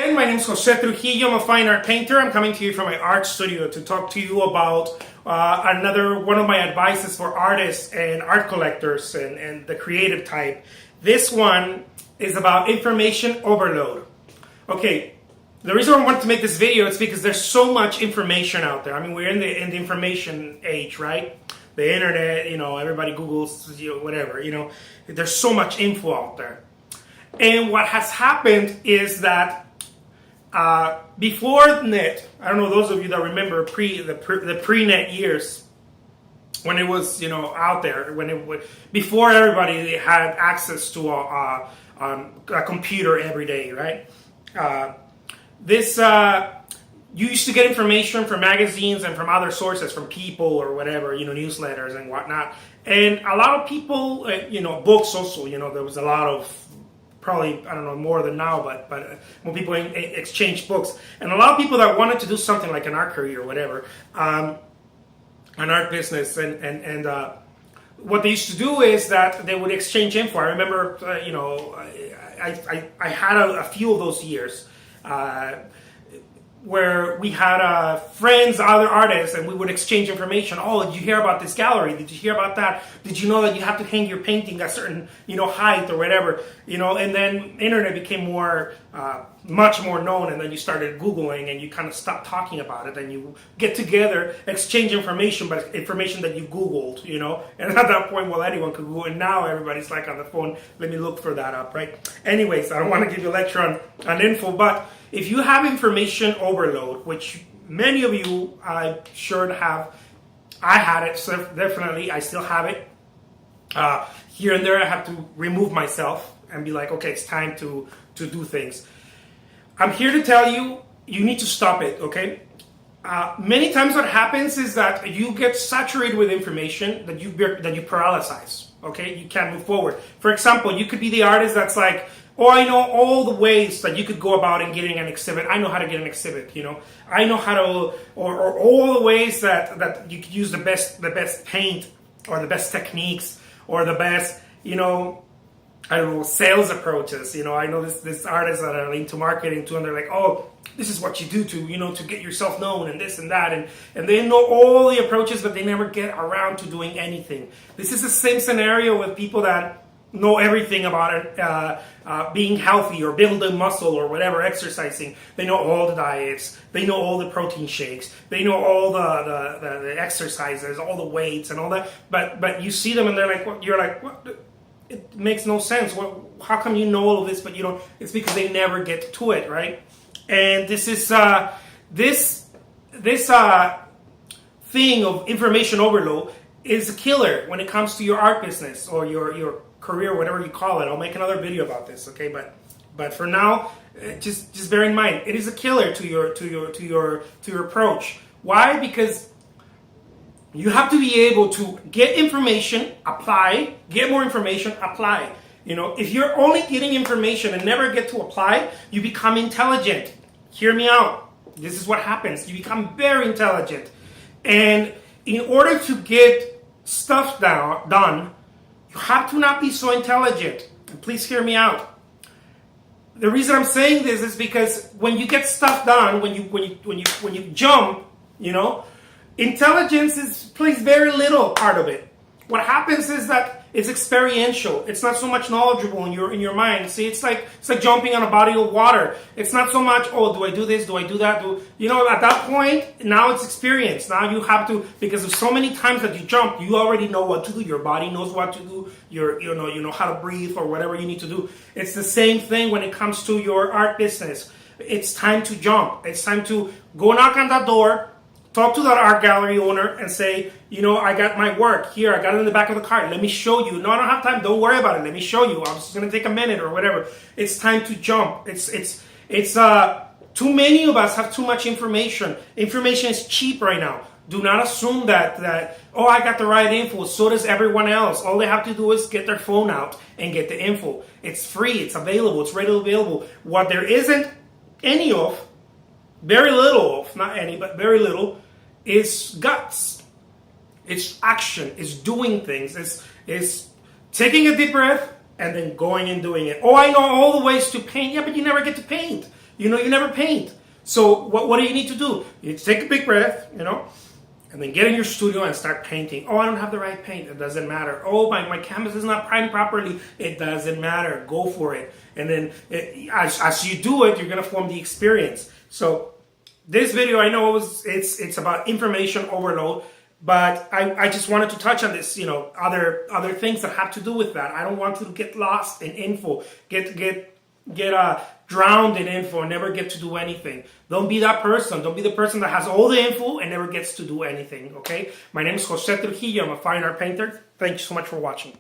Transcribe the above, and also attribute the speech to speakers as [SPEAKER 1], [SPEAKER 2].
[SPEAKER 1] again. My name is Jose Trujillo. I'm a fine art painter. I'm coming to you from my art studio to talk to you about another one of my advices for artists and art collectors and the creative type. This one is about information overload. Okay, the reason I wanted to make this video is because there's so much information out there. I mean, we're in the information age, right? The internet, everybody Googles, whatever, there's so much info out there. And what has happened is that before net, I don't know those of you that remember the pre-net years, when it was out there, before everybody had access to a computer every day, right? You used to get information from magazines and from other sources, from people or whatever, newsletters and whatnot. And a lot of people, books also, there was a lot of, probably, I don't know, more than now, but when people exchange books. And a lot of people that wanted to do something like an art career or whatever, an art business, and what they used to do is that they would exchange info. I remember, I had a few of those years where we had friends, other artists, and we would exchange information. Oh, did you hear about this gallery? Did you hear about that? Did you know that you have to hang your painting at a certain, height or whatever? And then internet became much more known, and then you started Googling, and you kind of stopped talking about it, and you get together, exchange information, but information that you Googled, And at that point, well, anyone could Google, and now everybody's like on the phone, let me look for that up, right? Anyways, I don't want to give you a lecture on info, but if you have information overload, which many of you I'm sure have, I had it, so definitely, I still have it. Here and there I have to remove myself and be like, okay, it's time to do things. I'm here to tell you, you need to stop it, okay? Many times what happens is that you get saturated with information that you paralyze, okay? You can't move forward. For example, you could be the artist that's like, oh, I know all the ways that you could go about in getting an exhibit. I know how to get an exhibit, I know how to, or all the ways that you could use the best paint, or the best techniques, or the best, I don't know, sales approaches. I know this artists that are into marketing too, and they're like, oh, this is what you do to get yourself known, and this and that, and they know all the approaches, but they never get around to doing anything. This is the same scenario with people that know everything about it, being healthy or building muscle or whatever, exercising. They know all the diets, they know all the protein shakes, they know all the exercises, all the weights and all that. But you see them and they're like, what? You're like, what? It makes no sense. How come you know all of this but you don't? It's because they never get to it, right? And this is this thing of information overload is a killer when it comes to your art business or your career, whatever you call it. I'll make another video about this, okay? But for now, just bear in mind, it is a killer to your approach. Why? Because you have to be able to get information, apply, get more information, apply. If you're only getting information and never get to apply, you become intelligent. Hear me out. This is what happens. You become very intelligent. And in order to get stuff done, you have to not be so intelligent. And please hear me out. The reason I'm saying this is because when you get stuff done, when you jump, intelligence plays very little part of it. What happens is that it's experiential. It's not so much knowledgeable in your mind. See, it's like jumping on a body of water. It's not so much, oh, do I do this? Do I do that? At that point, now it's experience. Now you have to, because of so many times that you jump, you already know what to do. Your body knows what to do. You know how to breathe or whatever you need to do. It's the same thing when it comes to your art business. It's time to jump. It's time to go knock on that door, talk to that art gallery owner and say, I got my work here. I got it in the back of the cart. Let me show you. No, I don't have time. Don't worry about it. Let me show you. I'm just going to take a minute or whatever. It's time to jump. It's too many of us have too much information. Information is cheap right now. Do not assume that I got the right info. So does everyone else. All they have to do is get their phone out and get the info. It's free. It's available. It's readily available. What there isn't any of, very little of, not any, but very little, is guts. It's action. It's doing things. It's taking a deep breath and then going and doing it. Oh, I know all the ways to paint. Yeah, but you never get to paint. you never paint. So what do you need to do? You take a big breath, and then get in your studio and start painting. Oh, I don't have the right paint. It doesn't matter. Oh, my canvas is not primed properly. It doesn't matter. Go for it. And then as you do it, you're going to form the experience. So this video, I know it's about information overload, but I just wanted to touch on this, other things that have to do with that. I don't want you to get lost in info, get drowned in info and never get to do anything. Don't be that person. Don't be the person that has all the info and never gets to do anything, okay? My name is Jose Trujillo. I'm a fine art painter. Thank you so much for watching.